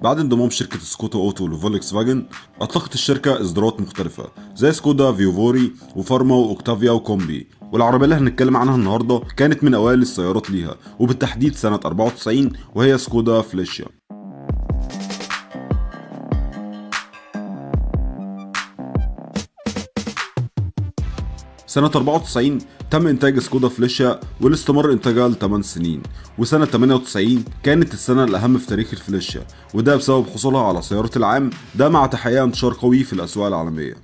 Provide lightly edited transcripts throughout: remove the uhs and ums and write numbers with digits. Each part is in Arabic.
بعد انضمام شركة سكودا أوتو لفولكس فاجن، أطلقت الشركة إصدارات مختلفة زي سكودا فيوفوري وفارما وأوكتافيا وكومبي. والعربية اللي هنتكلم عنها النهاردة كانت من أوائل السيارات ليها، وبالتحديد سنة 94، وهي سكودا فليشيا. سنة 94 تم إنتاج سكودا فليشيا، واللي استمر إنتاجها ل 8 سنين، وسنة 98 كانت السنة الأهم في تاريخ الفليشيا، وده بسبب حصولها على سيارة العام، ده مع تحقيقها انتشار قوي في الأسواق العالمية.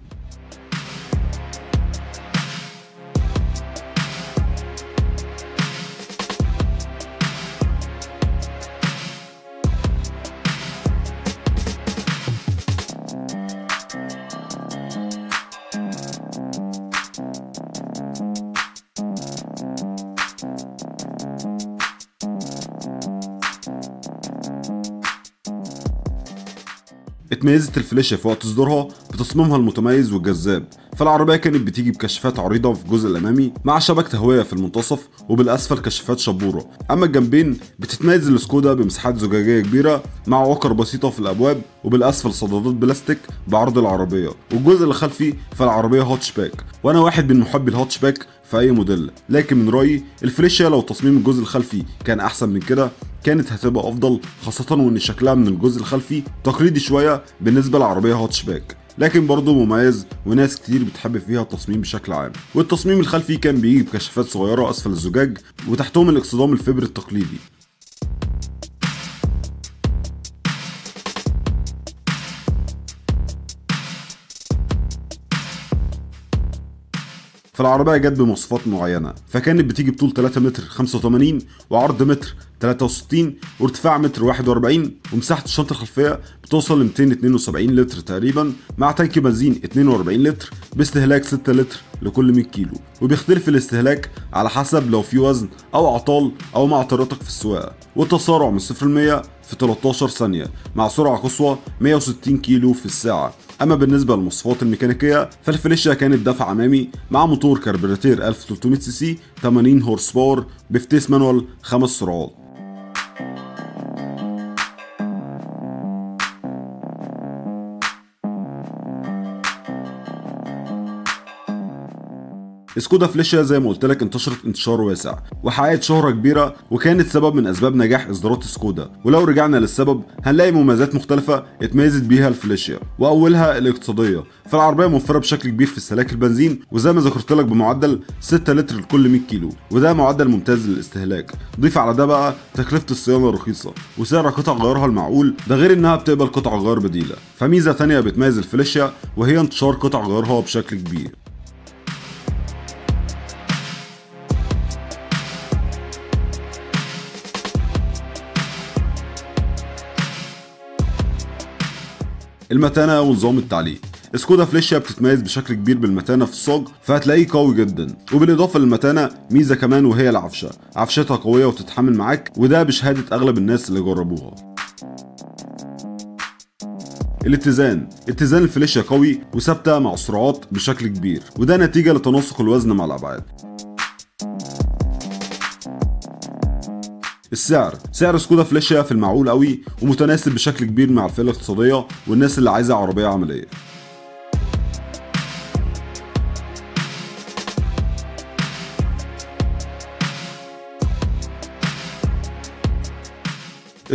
اتميزت الفليشيا في وقت صدورها بتصميمها المتميز والجذاب، فالعربية كانت بتيجي بكشافات عريضة في الجزء الأمامي مع شبك تهوية في المنتصف، وبالأسفل كشافات شبورة. أما الجنبين بتتميز السكودا بمساحات زجاجية كبيرة مع وقر بسيطة في الأبواب، وبالأسفل صدادات بلاستيك بعرض العربية. والجزء الخلفي فالعربية هاتشباك، وأنا واحد من محبي الهاتشباك في أي موديل، لكن من رأيي الفليشيا لو تصميم الجزء الخلفي كان أحسن من كده كانت هتبقى أفضل، خاصة وإن شكلها من الجزء الخلفي تقليدي شوية بالنسبة لعربية هاتشباك، لكن برضه مميز وناس كتير بتحب فيها التصميم بشكل عام. والتصميم الخلفي كان بيجي بكشافات صغيرة أسفل الزجاج، وتحتهم الاكسدام الفبر التقليدي. فالعربية جت بمواصفات معينة، فكانت بتيجي بطول 3 متر 85 وعرض متر 63 وارتفاع متر 41، ومساحة الشنطة الخلفية بتوصل ل 272 لتر تقريبا، مع تانك بنزين 42 لتر باستهلاك 6 لتر لكل 100 كيلو. وبيختلف الاستهلاك على حسب لو في وزن أو أعطال أو مع طريقتك في السواقة. والتسارع من 0 ل 100 في 13 ثانية مع سرعة قصوى 160 كيلو في الساعة. أما بالنسبة للمواصفات الميكانيكية فالفليشيا كانت دفع أمامي مع موتور كربيراتير 1300 سي سي 80 هورس باور بفتيس مانوال 5 سرعات. سكودا فليشيا زي ما قلت لك انتشرت انتشار واسع وحققت شهرة كبيرة، وكانت سبب من اسباب نجاح اصدارات سكودا. ولو رجعنا للسبب هنلاقي مميزات مختلفة اتميزت بيها الفليشيا، واولها الاقتصادية. فالعربية موفرة بشكل كبير في استهلاك البنزين، وزي ما ذكرت لك بمعدل 6 لتر لكل 100 كيلو، وده معدل ممتاز للاستهلاك. ضيف على ده بقى تكلفة الصيانة رخيصة وسعر قطع غيارها المعقول، ده غير انها بتقبل قطع غيار بديلة. فميزة ثانية بتميز الفليشيا وهي انتشار قطع غيارها بشكل كبير. المتانة ونظام التعليق. سكودا فليشيا بتتميز بشكل كبير بالمتانة في الصاج، فهتلاقيه قوي جدا. وبالإضافة للمتانة ميزة كمان وهي العفشة، عفشتها قوية وتتحمل معاك، وده بشهادة أغلب الناس اللي جربوها. اتزان الفليشيا قوي وثابتة مع السرعات بشكل كبير، وده نتيجة لتناسق الوزن مع الأبعاد. سعر سكودا فليشيا في المعقول قوي ومتناسب بشكل كبير مع الفئة الاقتصادية والناس اللي عايزة عربية عملية.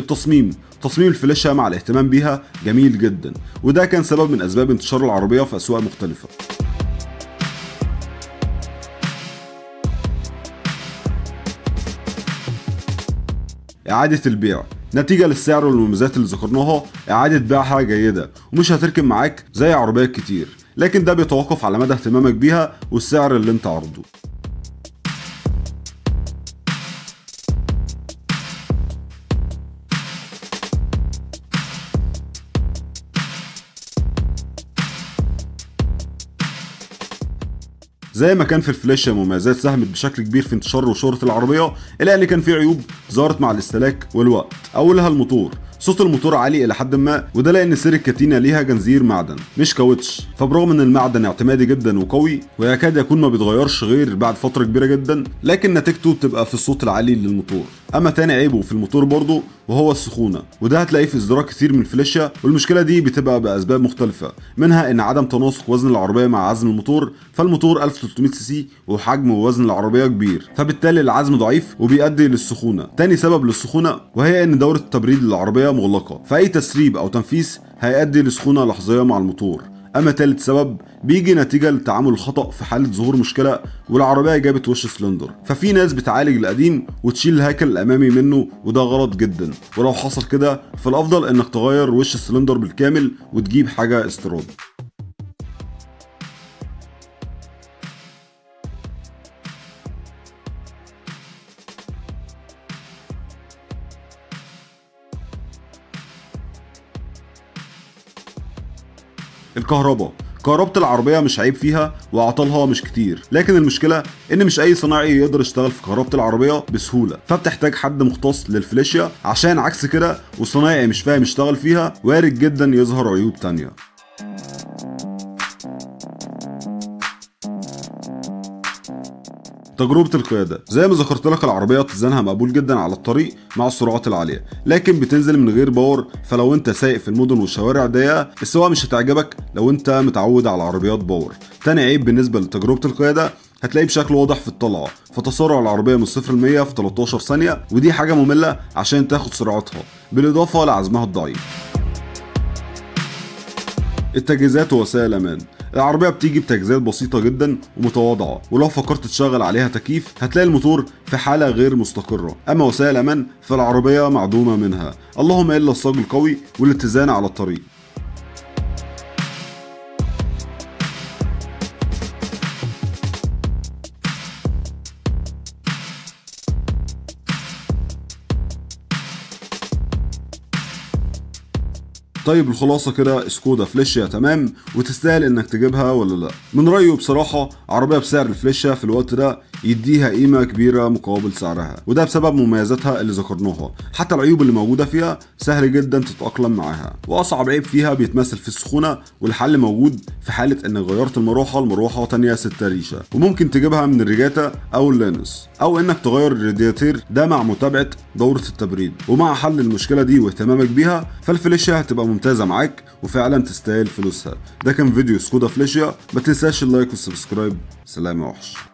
تصميم الفليشيا مع الاهتمام بيها جميل جدا، وده كان سبب من اسباب انتشار العربية في اسواق مختلفة. إعادة البيع. نتيجة للسعر والمميزات اللي ذكرناها، إعادة بيعها جيدة ومش هتركب معاك زي عربيات كتير، لكن ده بيتوقف على مدى اهتمامك بيها والسعر اللي انت عرضه. زي ما كان في الفليشيا مميزات ساهمت بشكل كبير في انتشار وشهرة العربية، إلا أن كان في عيوب ظهرت مع الاستهلاك والوقت. أولها الموتور، صوت الموتور عالي الى حد ما، وده لان سير الكتينه ليها جنزير معدن مش كاوتش، فبرغم ان المعدن اعتمادي جدا وقوي ويكاد يكون ما بيتغيرش غير بعد فتره كبيره جدا، لكن نتيجته بتبقى في الصوت العالي للموتور. اما تاني عيبه في الموتور برضه وهو السخونه، وده هتلاقيه في اصدارات كتير من الفليشيا، والمشكله دي بتبقى باسباب مختلفه، منها ان عدم تناسق وزن العربيه مع عزم الموتور. فالموتور 1300 سي سي وحجم ووزن العربيه كبير، فبالتالي العزم ضعيف وبيؤدي للسخونه. تاني سبب للسخونه وهي ان دوره التبريد للعربيه مغلقه، فاي تسريب او تنفيس هيؤدي لسخونه لحظيه مع الموتور. اما تالت سبب بيجي نتيجه للتعامل الخطا في حاله ظهور مشكله والعربيه جابت وش سلندر، ففي ناس بتعالج القديم وتشيل الهيكل الامامي منه، وده غلط جدا. ولو حصل كده فالافضل انك تغير وش السلندر بالكامل وتجيب حاجه استيراد. كهرباء العربية مش عيب فيها وعطلها مش كتير، لكن المشكلة ان مش اي صناعي يقدر يشتغل في كهرباء العربية بسهولة، فبتحتاج حد مختص للفليشيا، عشان عكس كده والصنايعي مش فاهم يشتغل فيها وارد جدا يظهر عيوب تانية. تجربة القيادة، زي ما ذكرت لك العربية اتزانها مقبول جدا على الطريق مع السرعات العالية، لكن بتنزل من غير باور، فلو انت سايق في المدن والشوارع ضيقة السواقة مش هتعجبك لو انت متعود على عربيات باور. تاني عيب بالنسبة لتجربة القيادة هتلاقيه بشكل واضح في الطلعة، فتسارع العربية من 0 ل 100 في 13 ثانية، ودي حاجة مملة عشان تاخد سرعتها، بالإضافة لعزمها الضعيف. التجهيزات ووسائل الامان، العربيه بتيجي بتجهيزات بسيطه جدا ومتواضعه، ولو فكرت تشغل عليها تكييف هتلاقي الموتور في حاله غير مستقره. اما وسائل الامان فالعربيه معدومه منها، اللهم الا الصاج القوي والاتزان على الطريق. طيب الخلاصة كده، سكودا فليشيا تمام وتستاهل انك تجيبها ولا لا؟ من رأيه بصراحة عربية بسعر الفليشيا في الوقت ده يديها قيمة كبيرة مقابل سعرها، وده بسبب مميزاتها اللي ذكرناها. حتى العيوب اللي موجودة فيها سهل جدا تتأقلم معاها، واصعب عيب فيها بيتمثل في السخونة، والحل موجود في حالة انك غيرت المروحة لمروحة تانية 6 ريشة، وممكن تجيبها من الريجاتا او اللانوس، او انك تغير الرادياتير ده مع متابعة دورة التبريد. ومع حل المشكلة دي واهتمامك بيها فالفليشيا هتبقى ممتازة معاك وفعلا تستاهل فلوسها. ده كان فيديو سكودا فليشيا، ما تنساش اللايك والسبسكرايب. سلام يا وحش.